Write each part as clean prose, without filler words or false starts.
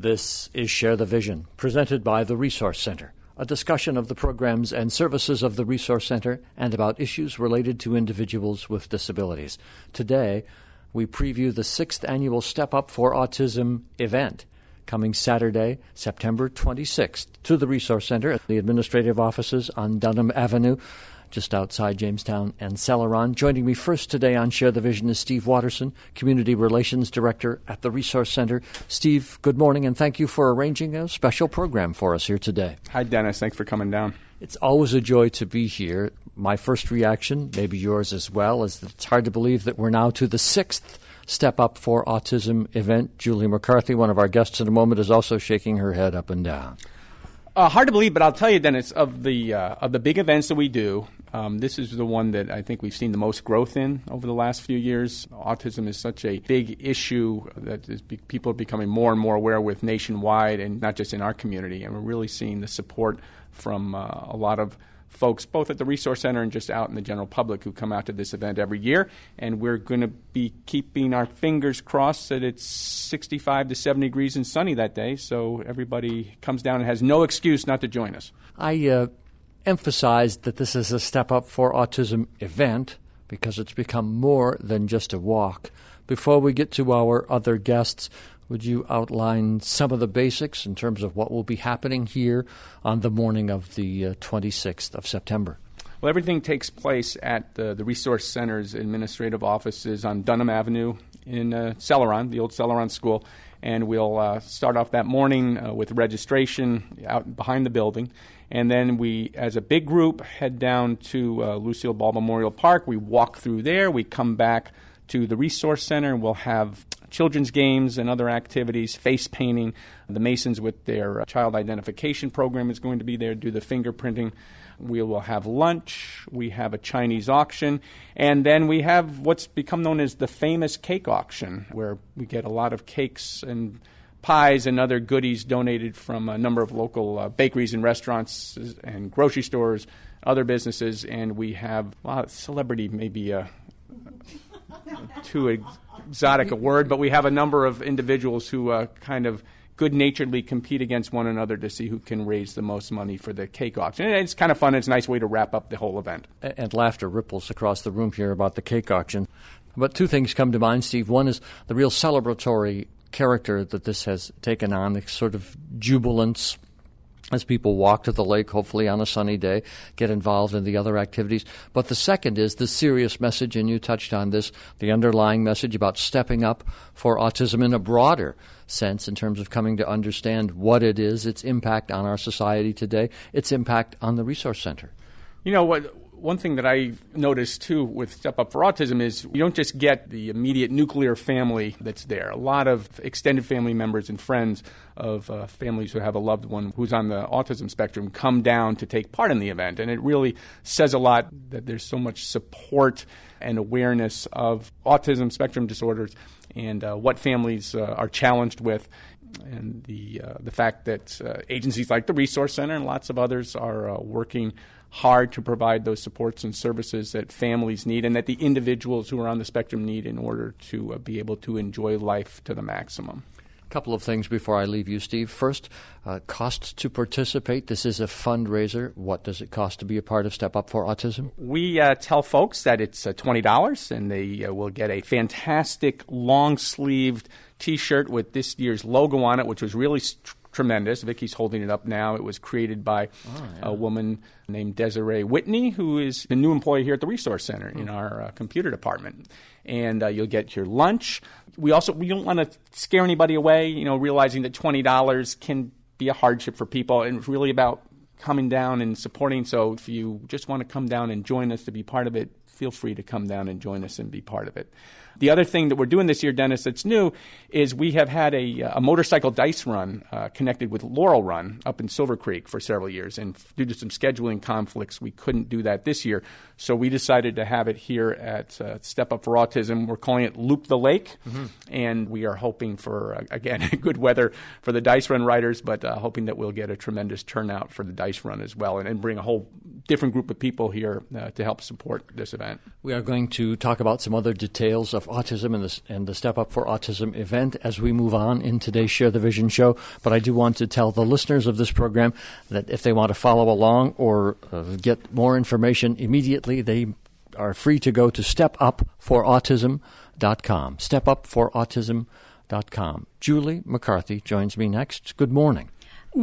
This is Share the Vision, presented by the Resource Center, a discussion of the programs and services of the Resource Center and about issues related to individuals with disabilities. Today, we preview the 6th annual Step Up for Autism event, coming Saturday, September 26th, to the Resource Center at the administrative offices on Dunham Avenue, just outside Jamestown and Celeron. Joining me first today on Share the Vision is Steve Watterson, Community Relations Director at the Resource Center. Steve, good morning, and thank you for arranging a special program for us here today. Hi, Dennis. Thanks for coming down. It's always a joy to be here. My first reaction, maybe yours as well, is that it's hard to believe that we're now to the 6th Step Up for Autism event. Julie McCarthy, one of our guests in a moment, is also shaking her head up and down. Hard to believe, but I'll tell you, Dennis, of the big events that we do, this is the one that I think we've seen the most growth in over the last few years. Autism is such a big issue that people are becoming more and more aware with nationwide and not just in our community. And we're really seeing the support from a lot of folks, both at the Resource Center and just out in the general public, who come out to this event every year. And we're going to be keeping our fingers crossed that it's 65 to 70 degrees and sunny that day, so everybody comes down and has no excuse not to join us. I emphasized that this is a Step Up for Autism event because it's become more than just a walk. Before we get to our other guests, would you outline some of the basics in terms of what will be happening here on the morning of the 26th of September? Well, everything takes place at the Resource Center's administrative offices on Dunham Avenue in Celeron, the old Celeron School. And we'll start off that morning with registration out behind the building. And then we, as a big group, head down to Lucille Ball Memorial Park. We walk through there. We come back to the Resource Center, and we'll have children's games and other activities, face painting. The Masons with their child identification program is going to be there, do the fingerprinting. We will have lunch. We have a Chinese auction. And then we have what's become known as the famous cake auction, where we get a lot of cakes and pies and other goodies donated from a number of local bakeries and restaurants and grocery stores, other businesses. And we have celebrity, maybe too exotic a word, but we have a number of individuals who kind of good-naturedly compete against one another to see who can raise the most money for the cake auction. And it's kind of fun. It's a nice way to wrap up the whole event. And laughter ripples across the room here about the cake auction. But two things come to mind, Steve. One is the real celebratory character that this has taken on, the sort of jubilance as people walk to the lake, hopefully on a sunny day, get involved in the other activities. But the second is the serious message, and you touched on this, the underlying message about stepping up for autism in a broader sense in terms of coming to understand what it is, its impact on our society today, its impact on the Resource Center. You know what? One thing that I noticed, too, with Step Up for Autism is you don't just get the immediate nuclear family that's there. A lot of extended family members and friends of families who have a loved one who's on the autism spectrum come down to take part in the event. And it really says a lot that there's so much support and awareness of autism spectrum disorders and what families are challenged with. And the fact that agencies like the Resource Center and lots of others are working hard to provide those supports and services that families need and that the individuals who are on the spectrum need in order to be able to enjoy life to the maximum. A couple of things before I leave you, Steve. First, costs to participate. This is a fundraiser. What does it cost to be a part of Step Up for Autism? We tell folks that it's $20, and they will get a fantastic long-sleeved T-shirt with this year's logo on it, which was really tremendous. Vicky's holding it up now. It was created by a woman named Desiree Whitney, who is the new employee here at the Resource Center in our computer department. And you'll get your lunch. We don't want to scare anybody away, realizing that $20 can be a hardship for people. And it's really about coming down and supporting. So if you just want to come down and join us to be part of it, feel free to come down and join us and be part of it. The other thing that we're doing this year, Dennis, that's new is we have had a motorcycle dice run connected with Laurel Run up in Silver Creek for several years. And due to some scheduling conflicts, we couldn't do that this year. So we decided to have it here at Step Up for Autism. We're calling it Loop the Lake. Mm-hmm. And we are hoping for, again, good weather for the dice run riders, but hoping that we'll get a tremendous turnout for the dice run as well and bring a whole different group of people here to help support this event. We are going to talk about some other details of of autism and the Step Up for Autism event as we move on in today's Share the Vision show. But I do want to tell the listeners of this program that if they want to follow along or get more information immediately, they are free to go to stepupforautism.com. Stepupforautism.com. Julie McCarthy joins me next. Good morning.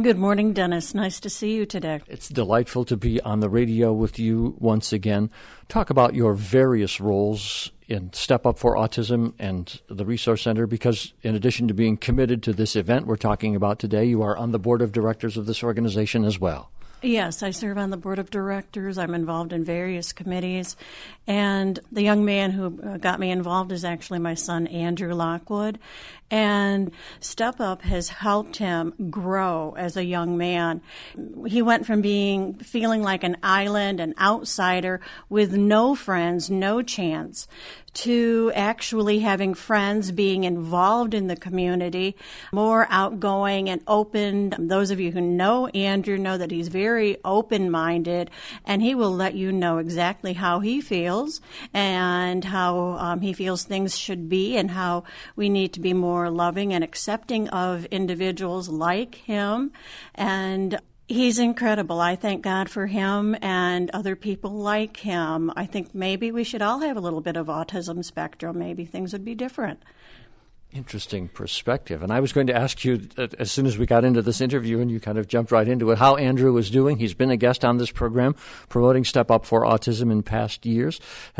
Good morning, Dennis. Nice to see you today. It's delightful to be on the radio with you once again. Talk about your various roles in Step Up for Autism and the Resource Center, because in addition to being committed to this event we're talking about today, you are on the board of directors of this organization as well. Yes, I serve on the board of directors. I'm involved in various committees. And the young man who got me involved is actually my son, Andrew Lockwood. And Step Up has helped him grow as a young man. He went from feeling like an island, an outsider with no friends, no chance, to actually having friends, being involved in the community, more outgoing and open. Those of you who know Andrew know that he's very open-minded, and he will let you know exactly how he feels and how he feels things should be and how we need to be more loving and accepting of individuals like him. And he's incredible. I thank God for him and other people like him. I think maybe we should all have a little bit of autism spectrum. Maybe things would be different. Interesting perspective. And I was going to ask you, as soon as we got into this interview, and you kind of jumped right into it, how Andrew is doing. He's been a guest on this program promoting Step Up for Autism in past years.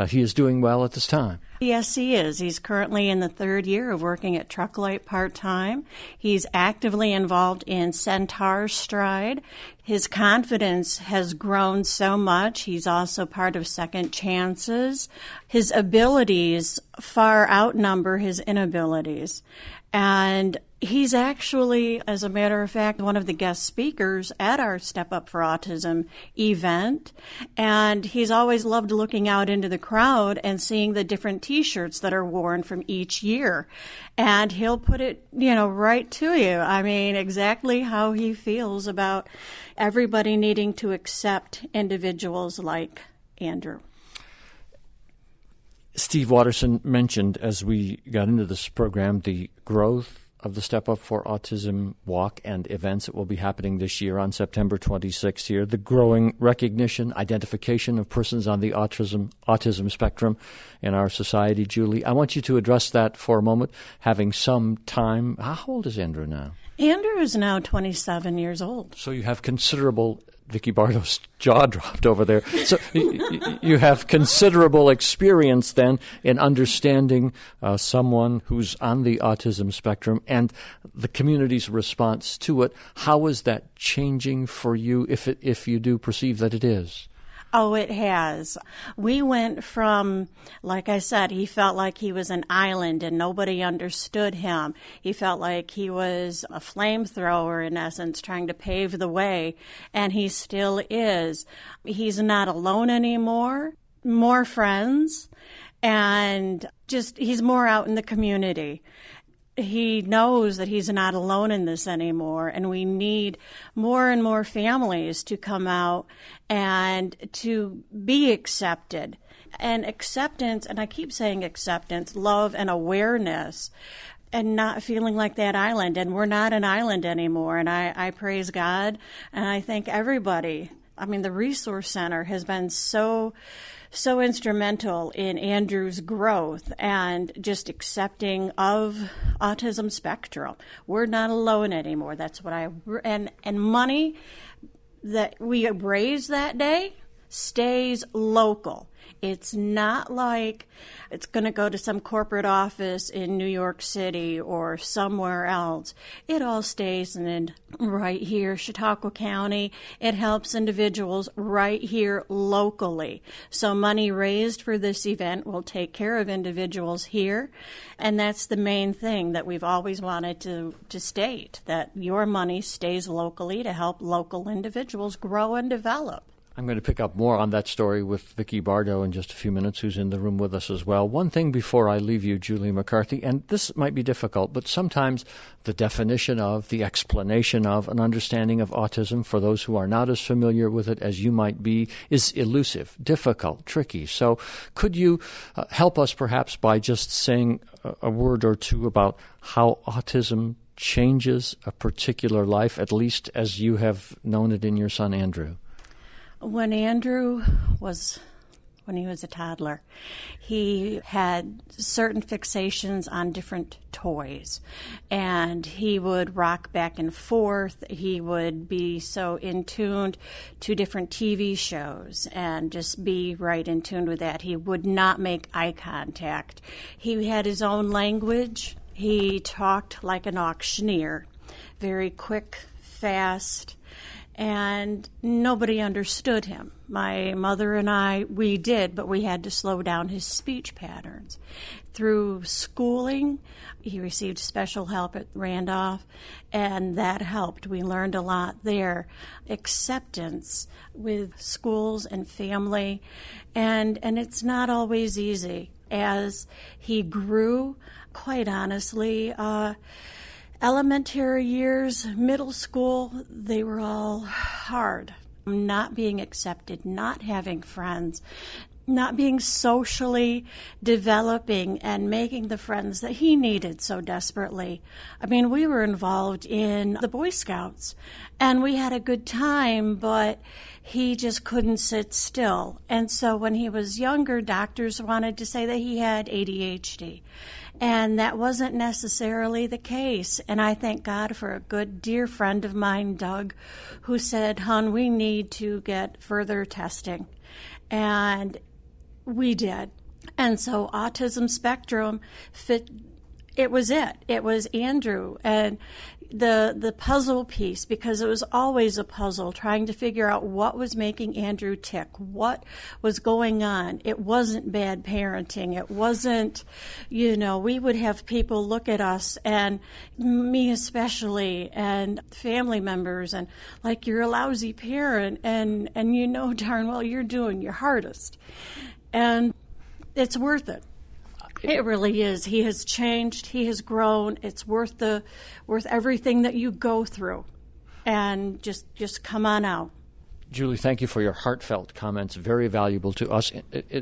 He is doing well at this time. Yes, he is. He's currently in the third year of working at Trucklight part-time. He's actively involved in Centaur Stride. His confidence has grown so much. He's also part of Second Chances. His abilities far outnumber his inabilities. And he's actually, as a matter of fact, one of the guest speakers at our Step Up for Autism event. And he's always loved looking out into the crowd and seeing the different T-shirts that are worn from each year. And he'll put it, right to you. I mean, exactly how he feels about everybody needing to accept individuals like Andrew. Steve Watterson mentioned as we got into this program the growth of the Step Up for Autism walk and events that will be happening this year on September 26th here, the growing recognition, identification of persons on the autism spectrum in our society. Julie, I want you to address that for a moment, having some time. How old is Andrew now? Andrew is now 27 years old. So you have considerable... Vicky Bartow's jaw dropped over there. So you have considerable experience then in understanding someone who's on the autism spectrum and the community's response to it. How is that changing for you, if you do perceive that it is? Oh, it has. We went from, like I said, he felt like he was an island and nobody understood him. He felt like he was a flamethrower, in essence, trying to pave the way, and he still is. He's not alone anymore, more friends, and just he's more out in the community. He knows that he's not alone in this anymore, and we need more and more families to come out and to be accepted. And acceptance, and I keep saying acceptance, love and awareness, and not feeling like that island. And we're not an island anymore, and I praise God, and I thank everybody. I mean, the Resource Center has been so instrumental in Andrew's growth and just accepting of autism spectrum. We're not alone anymore. That's what and money that we raise that day stays local. It's not like it's going to go to some corporate office in New York City or somewhere else. It all stays in right here, Chautauqua County. It helps individuals right here locally. So money raised for this event will take care of individuals here. And that's the main thing that we've always wanted to state, that your money stays locally to help local individuals grow and develop. I'm going to pick up more on that story with Vicki Bardo in just a few minutes, who's in the room with us as well. One thing before I leave you, Julie McCarthy, and this might be difficult, but sometimes the definition of, the explanation of, an understanding of autism for those who are not as familiar with it as you might be is elusive, difficult, tricky. So could you help us perhaps by just saying a word or two about how autism changes a particular life, at least as you have known it in your son Andrew? When he was a toddler, he had certain fixations on different toys, and he would rock back and forth. He would be so in tuned to different TV shows and just be right in tune with that. He would not make eye contact. He had his own language. He talked like an auctioneer, very quick, fast, and nobody understood him. My mother and I, we did, but we had to slow down his speech patterns. Through schooling, he received special help at Randolph, and that helped. We learned a lot there. Acceptance with schools and family, and it's not always easy. As he grew, quite honestly, elementary years, middle school, they were all hard. Not being accepted, not having friends, not being socially developing and making the friends that he needed so desperately. I mean, we were involved in the Boy Scouts, and we had a good time, but he just couldn't sit still. And so when he was younger, doctors wanted to say that he had ADHD. And that wasn't necessarily the case. And I thank God for a good, dear friend of mine, Doug, who said, "Hon, we need to get further testing." And we did. And so autism spectrum fit. It was Andrew. And the puzzle piece, because it was always a puzzle, trying to figure out what was making Andrew tick, what was going on. It wasn't bad parenting. It wasn't, we would have people look at us, and me especially, and family members, and like, you're a lousy parent, and darn well you're doing your hardest. And it's worth it. It really is. He has changed. He has grown. It's worth everything that you go through. And just come on out. Julie, thank you for your heartfelt comments. Very valuable to us.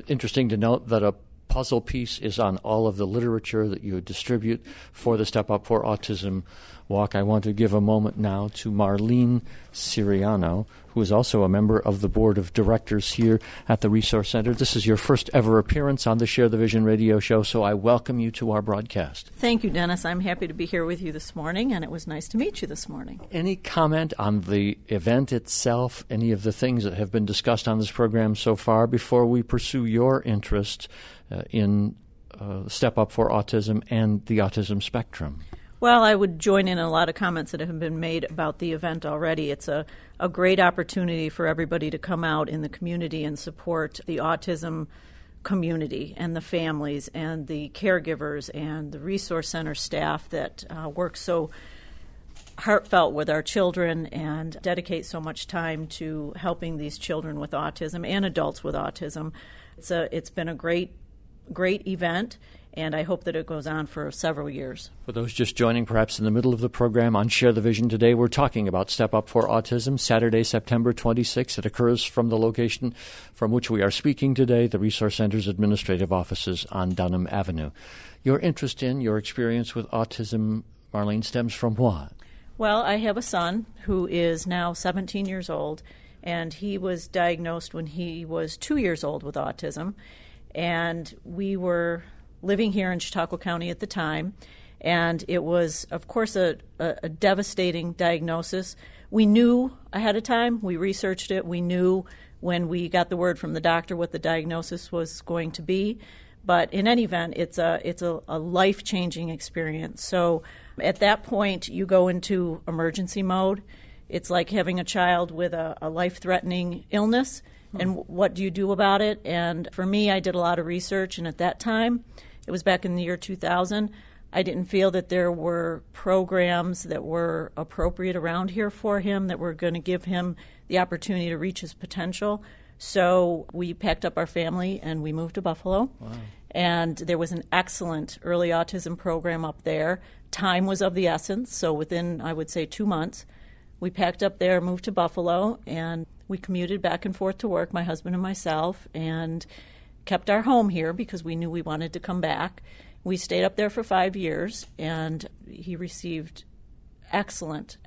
Interesting to note that a puzzle piece is on all of the literature that you distribute for the Step Up for Autism walk. I want to give a moment now to Marlene Siriano, who is also a member of the board of directors here at the Resource Center. This is your first ever appearance on the Share the Vision radio show, so I welcome you to our broadcast. Thank you, Dennis. I'm happy to be here with you this morning, and it was nice to meet you this morning. Any comment on the event itself, any of the things that have been discussed on this program so far before we pursue your interest in Step Up for Autism and the autism spectrum? Well, I would join in a lot of comments that have been made about the event already. It's a great opportunity for everybody to come out in the community and support the autism community and the families and the caregivers and the Resource Center staff that work so heartfelt with our children and dedicate so much time to helping these children with autism and adults with autism. It's been a great event, and I hope that it goes on for several years. For those just joining, perhaps in the middle of the program on Share the Vision today, we're talking about Step Up for Autism, Saturday, September 26th. It occurs from the location from which we are speaking today, the Resource Center's administrative offices on Dunham Avenue. Your interest in, your experience with autism, Marlene, stems from what? Well, I have a son who is now 17 years old, and he was diagnosed when he was 2 years old with autism. And we were living here in Chautauqua County at the time, and it was, of course, a devastating diagnosis. We knew ahead of time. We researched it. We knew when we got the word from the doctor what the diagnosis was going to be. But in any event, it's a life-changing experience. So at that point, you go into emergency mode. It's like having a child with a life-threatening illness. And what do you do about it? And for me, I did a lot of research, and at that time, it was back in the year 2000, I didn't feel that there were programs that were appropriate around here for him that were going to give him the opportunity to reach his potential. So we packed up our family and we moved to Buffalo. Wow. And there was an excellent early autism program up there. Time was of the essence, so within, I would say, 2 months, we packed up there, moved to Buffalo, and we commuted back and forth to work, my husband and myself, and kept our home here because we knew we wanted to come back. We stayed up there for 5 years, and he received excellent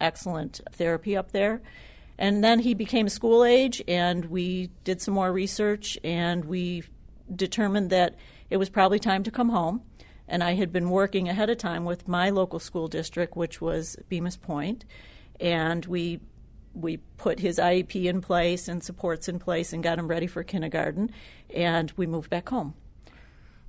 therapy up there. And then he became school age, and we did some more research, and we determined that it was probably time to come home. And I had been working ahead of time with my local school district, which was Bemis Point, and we put his IEP in place and supports in place and got him ready for kindergarten, and we moved back home.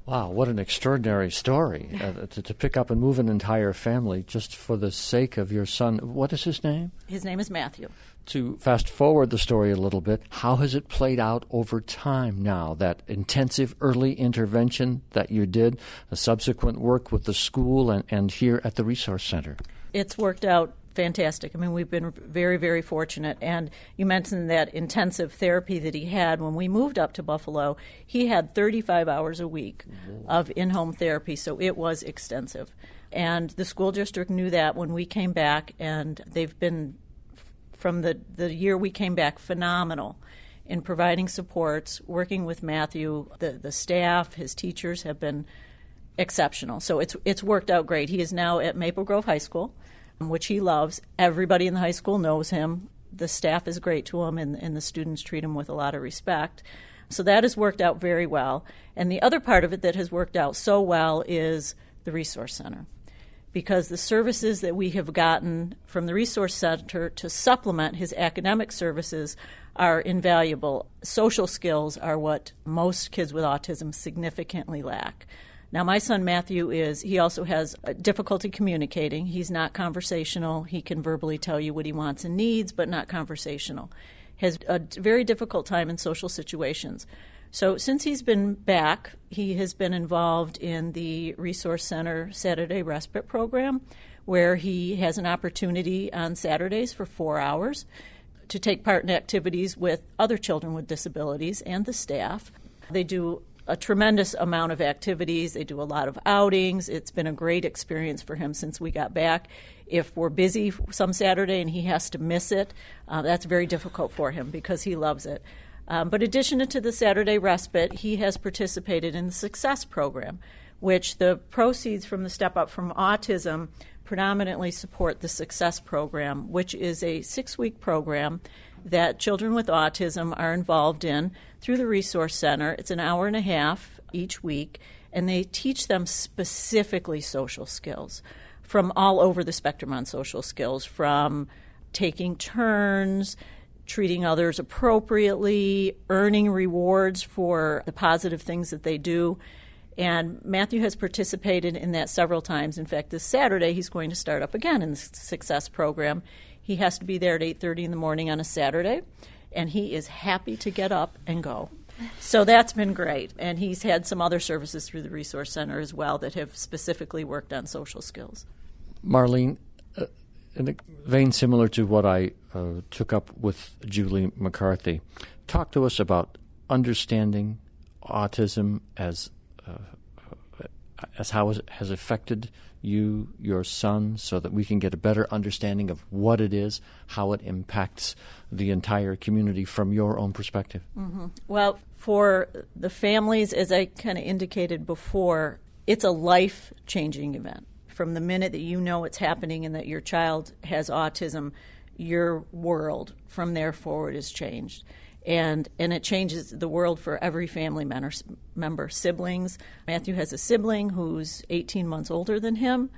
Wow, what an extraordinary story, to pick up and move an entire family just for the sake of your son. What is his name? His name is Matthew. To fast forward the story a little bit, how has it played out over time now, that intensive early intervention that you did, the subsequent work with the school and here at the Resource Center? It's worked out fantastic. I mean, we've been very, very fortunate. And you mentioned that intensive therapy that he had. When we moved up to Buffalo, he had 35 hours a week of in-home therapy, so it was extensive. And the school district knew that when we came back, and they've been, from the year we came back, phenomenal in providing supports, working with Matthew. The staff, his teachers have been exceptional. So it's worked out great. He is now at Maple Grove High School, which he loves. Everybody in the high school knows him. The staff is great to him, and the students treat him with a lot of respect. So that has worked out very well. And the other part of it that has worked out so well is the Resource Center, because the services that we have gotten from the Resource Center to supplement his academic services are invaluable. Social skills are what most kids with autism significantly lack. Now, my son Matthew he also has difficulty communicating. He's not conversational. He can verbally tell you what he wants and needs, but not conversational. Has a very difficult time in social situations. So since he's been back, he has been involved in the Resource Center Saturday Respite Program, where he has an opportunity on Saturdays for 4 hours to take part in activities with other children with disabilities and the staff. They do a tremendous amount of activities. They do a lot of outings. It's been a great experience for him since we got back. If we're busy some Saturday and he has to miss it, that's very difficult for him because he loves it. But in addition to the Saturday respite, he has participated in the Success Program, which the proceeds from the Step Up from Autism predominantly support the Success Program, which is a 6-week program that children with autism are involved in through the Resource Center. It's an hour and a half each week, and they teach them specifically social skills from all over the spectrum on social skills, from taking turns, treating others appropriately, earning rewards for the positive things that they do. And Matthew has participated in that several times. In fact, this Saturday he's going to start up again in the Success Program. He has to be there at 8:30 in the morning on a Saturday, and he is happy to get up and go. So that's been great. And he's had some other services through the Resource Center as well that have specifically worked on social skills. Marlene, in a vein similar to what I took up with Julie McCarthy, talk to us about understanding autism as how it has affected you, your son, so that we can get a better understanding of what it is, how it impacts the entire community from your own perspective. Mm-hmm. Well, for the families, as I kind of indicated before, it's a life-changing event. From the minute that you know it's happening and that your child has autism, your world from there forward is changed. And it changes the world for every family member, siblings. Matthew has a sibling who's 18 months older than him.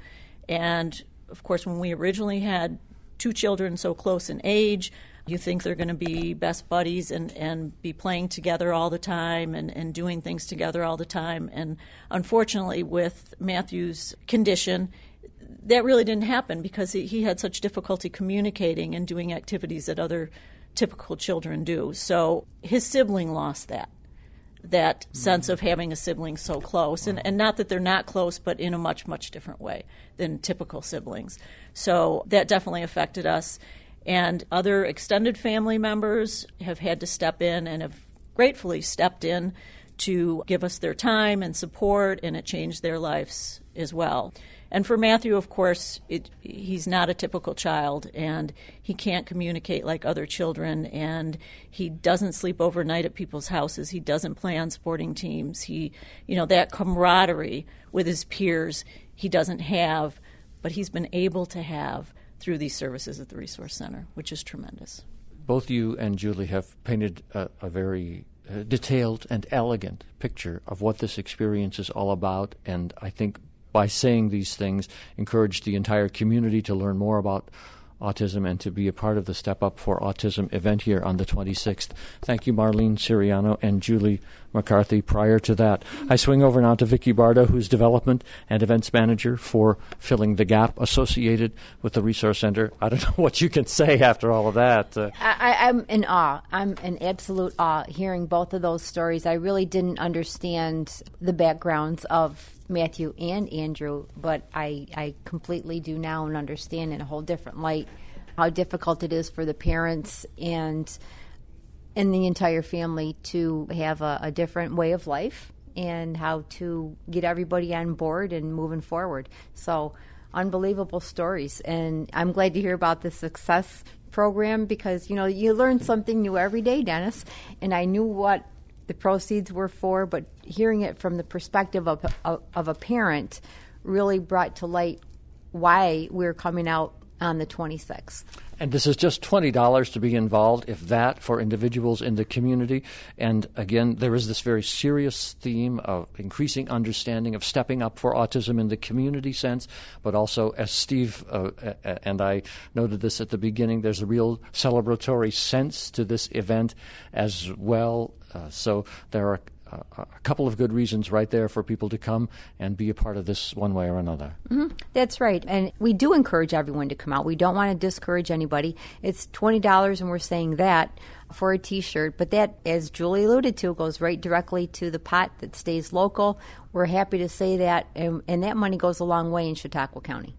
And, of course, when we originally had 2 children so close in age, you think they're going to be best buddies and be playing together all the time and doing things together all the time. And unfortunately, with Matthew's condition, that really didn't happen because he had such difficulty communicating and doing activities that other typical children do. So his sibling lost that. that sense of having a sibling so close. And not that they're not close, but in a much, much different way than typical siblings. So that definitely affected us. And other extended family members have had to step in and have gratefully stepped in to give us their time and support, and it changed their lives as well. And for Matthew, of course, he's not a typical child, and he can't communicate like other children, and he doesn't sleep overnight at people's houses. He doesn't play on sporting teams. That camaraderie with his peers he doesn't have, but he's been able to have through these services at the Resource Center, which is tremendous. Both you and Julie have painted a very detailed and elegant picture of what this experience is all about, and I think by saying these things, encourage the entire community to learn more about autism and to be a part of the Step Up for Autism event here on the 26th. Thank you, Marlene Siriano and Julie McCarthy. Prior to that, I swing over now to Vicki Barda, who's Development and Events Manager for Filling the Gap associated with the Resource Center. I don't know what you can say after all of that. I'm in awe. I'm in absolute awe hearing both of those stories. I really didn't understand the backgrounds of Matthew and Andrew, but I completely do now and understand in a whole different light how difficult it is for the parents and the entire family to have a different way of life and how to get everybody on board and moving forward. So unbelievable stories, and I'm glad to hear about the success program because, you learn something new every day, Dennis, and I knew what the proceeds were for, but hearing it from the perspective of a parent really brought to light why we're coming out on the 26th. And this is just $20 to be involved, if that, for individuals in the community. And again, there is this very serious theme of increasing understanding of stepping up for autism in the community sense, but also, as Steve and I noted this at the beginning, there's a real celebratory sense to this event as well. So there are a couple of good reasons right there for people to come and be a part of this one way or another. Mm-hmm. That's right. And we do encourage everyone to come out. We don't want to discourage anybody. It's $20, and we're saying that for a T-shirt. But that, as Julie alluded to, goes right directly to the pot that stays local. We're happy to say that, and that money goes a long way in Chautauqua County.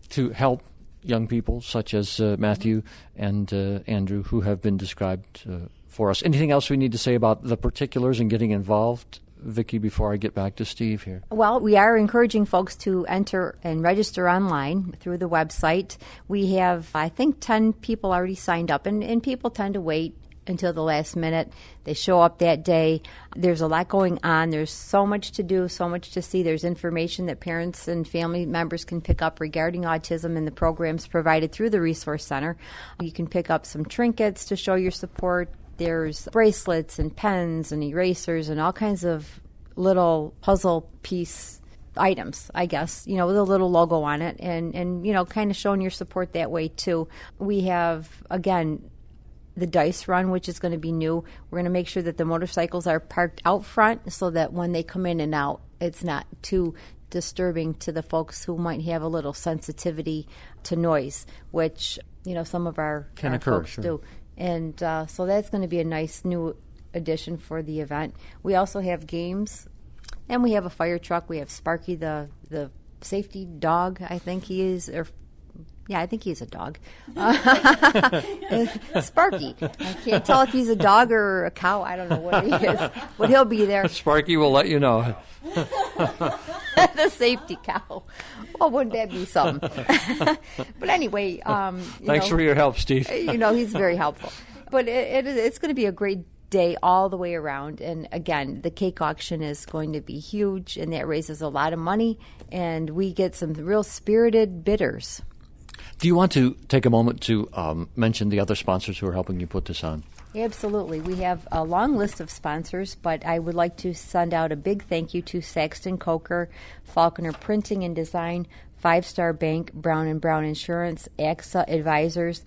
To help young people such as Matthew and Andrew, who have been described for us. Anything else we need to say about the particulars and getting involved, Vicki, before I get back to Steve here? Well, we are encouraging folks to enter and register online through the website. We have, I think, 10 people already signed up, and people tend to wait until the last minute. They show up that day. There's a lot going on. There's so much to do, so much to see. There's information that parents and family members can pick up regarding autism and the programs provided through the Resource Center. You can pick up some trinkets to show your support. There's bracelets and pens and erasers and all kinds of little puzzle piece items, I guess, with a little logo on it and kind of showing your support that way too. We have, again, the dice run, which is going to be new. We're going to make sure that the motorcycles are parked out front so that when they come in and out, it's not too disturbing to the folks who might have a little sensitivity to noise, which, some of our folks do. And so that's going to be a nice new addition for the event. We also have games, and we have a fire truck. We have Sparky, the safety dog, I think he is, I think he's a dog. Sparky. I can't tell if he's a dog or a cow. I don't know what he is, but he'll be there. Sparky will let you know. The safety cow. Well, wouldn't that be something? But anyway, thanks for your help, Steve. He's very helpful. But it's going to be a great day all the way around. And again, the cake auction is going to be huge, and that raises a lot of money, and we get some real spirited bidders. Do you want to take a moment to mention the other sponsors who are helping you put this on? Absolutely. We have a long list of sponsors, but I would like to send out a big thank you to Saxton Coker, Falconer Printing and Design, Five Star Bank, Brown & Brown Insurance, AXA Advisors,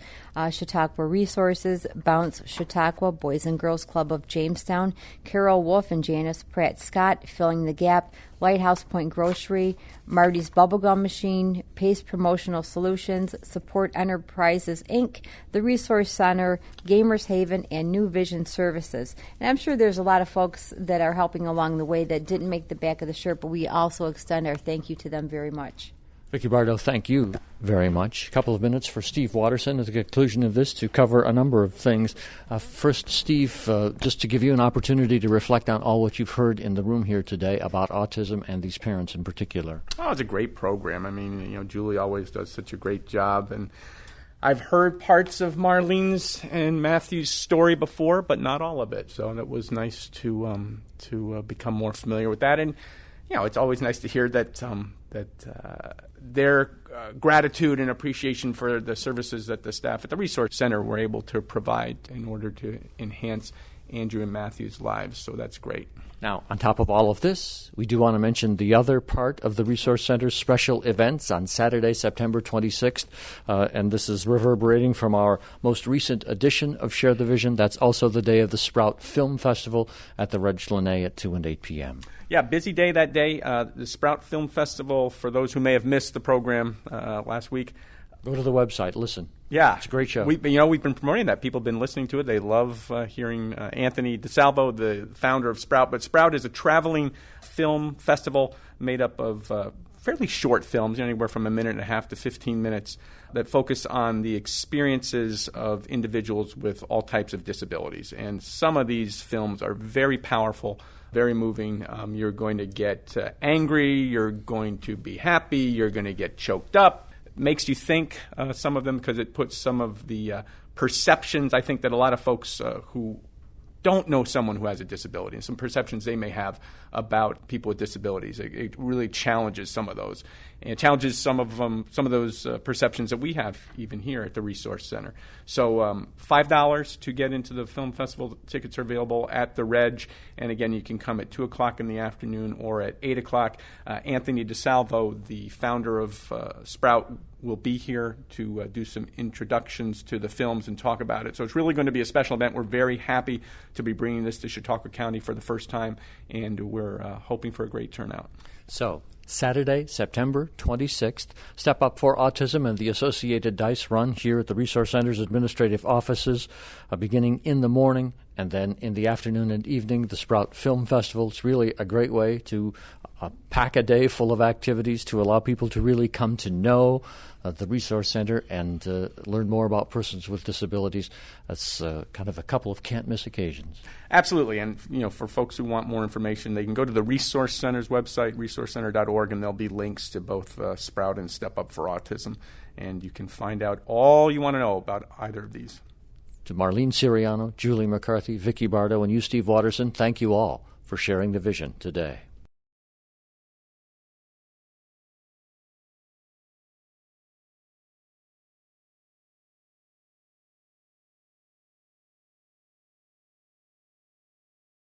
Chautauqua Resources, Bounce Chautauqua, Boys and Girls Club of Jamestown, Carol Wolf and Janice Pratt Scott, Filling the Gap, Lighthouse Point Grocery, Marty's Bubblegum Machine, Pace Promotional Solutions, Support Enterprises, Inc., the Resource Center, Gamers Haven, and New Vision Services. And I'm sure there's a lot of folks that are helping along the way that didn't make the back of the shirt, but we also extend our thank you to them very much. Vicki Bardo, thank you very much. A couple of minutes for Steve Watterson at the conclusion of this to cover a number of things. First, Steve, just to give you an opportunity to reflect on all what you've heard in the room here today about autism and these parents in particular. Oh, it's a great program. I mean, Julie always does such a great job, and I've heard parts of Marlene's and Matthew's story before, but not all of it. So it was nice to become more familiar with that. And it's always nice to hear that their gratitude and appreciation for the services that the staff at the Resource Center were able to provide in order to enhance Andrew and Matthew's lives. So that's great. Now, on top of all of this, we do want to mention the other part of the Resource Center's special events on Saturday, September 26th, and this is reverberating from our most recent edition of Share the Vision. That's also the day of the Sprout Film Festival at the Reg Lanay at 2 and 8 p.m. Yeah, busy day that day. The Sprout Film Festival, for those who may have missed the program last week. Go to the website, listen. Yeah. It's a great show. We've been promoting that. People have been listening to it. They love hearing Anthony DeSalvo, the founder of Sprout. But Sprout is a traveling film festival made up of fairly short films, anywhere from a minute and a half to 15 minutes, that focus on the experiences of individuals with all types of disabilities. And some of these films are very powerful, very moving. You're going to get angry. You're going to be happy. You're going to get choked up. Makes you think, some of them, because it puts some of the perceptions, I think, that a lot of folks who don't know someone who has a disability and some perceptions they may have about people with disabilities. It really challenges some of those. And it challenges some of those perceptions that we have even here at the Resource Center. So $5 to get into the film festival. Tickets are available at the Reg. And again, you can come at 2 o'clock in the afternoon or at 8 o'clock. Anthony DeSalvo, the founder of Sprout, will be here to do some introductions to the films and talk about it. So it's really going to be a special event. We're very happy to be bringing this to Chautauqua County for the first time, and we're hoping for a great turnout. So, Saturday, September 26th, Step Up for Autism and the associated dice run here at the Resource Center's administrative offices, beginning in the morning and then in the afternoon and evening, the Sprout Film Festival. It's really a great way to pack a day full of activities to allow people to really come to know the Resource Center and learn more about persons with disabilities. That's kind of a couple of can't-miss occasions. Absolutely. And, for folks who want more information, they can go to the Resource Center's website, resourcecenter.org, and there'll be links to both Sprout and Step Up for Autism. And you can find out all you want to know about either of these. To Marlene Siriano, Julie McCarthy, Vicki Bardo, and you, Steve Watterson, thank you all for sharing the vision today.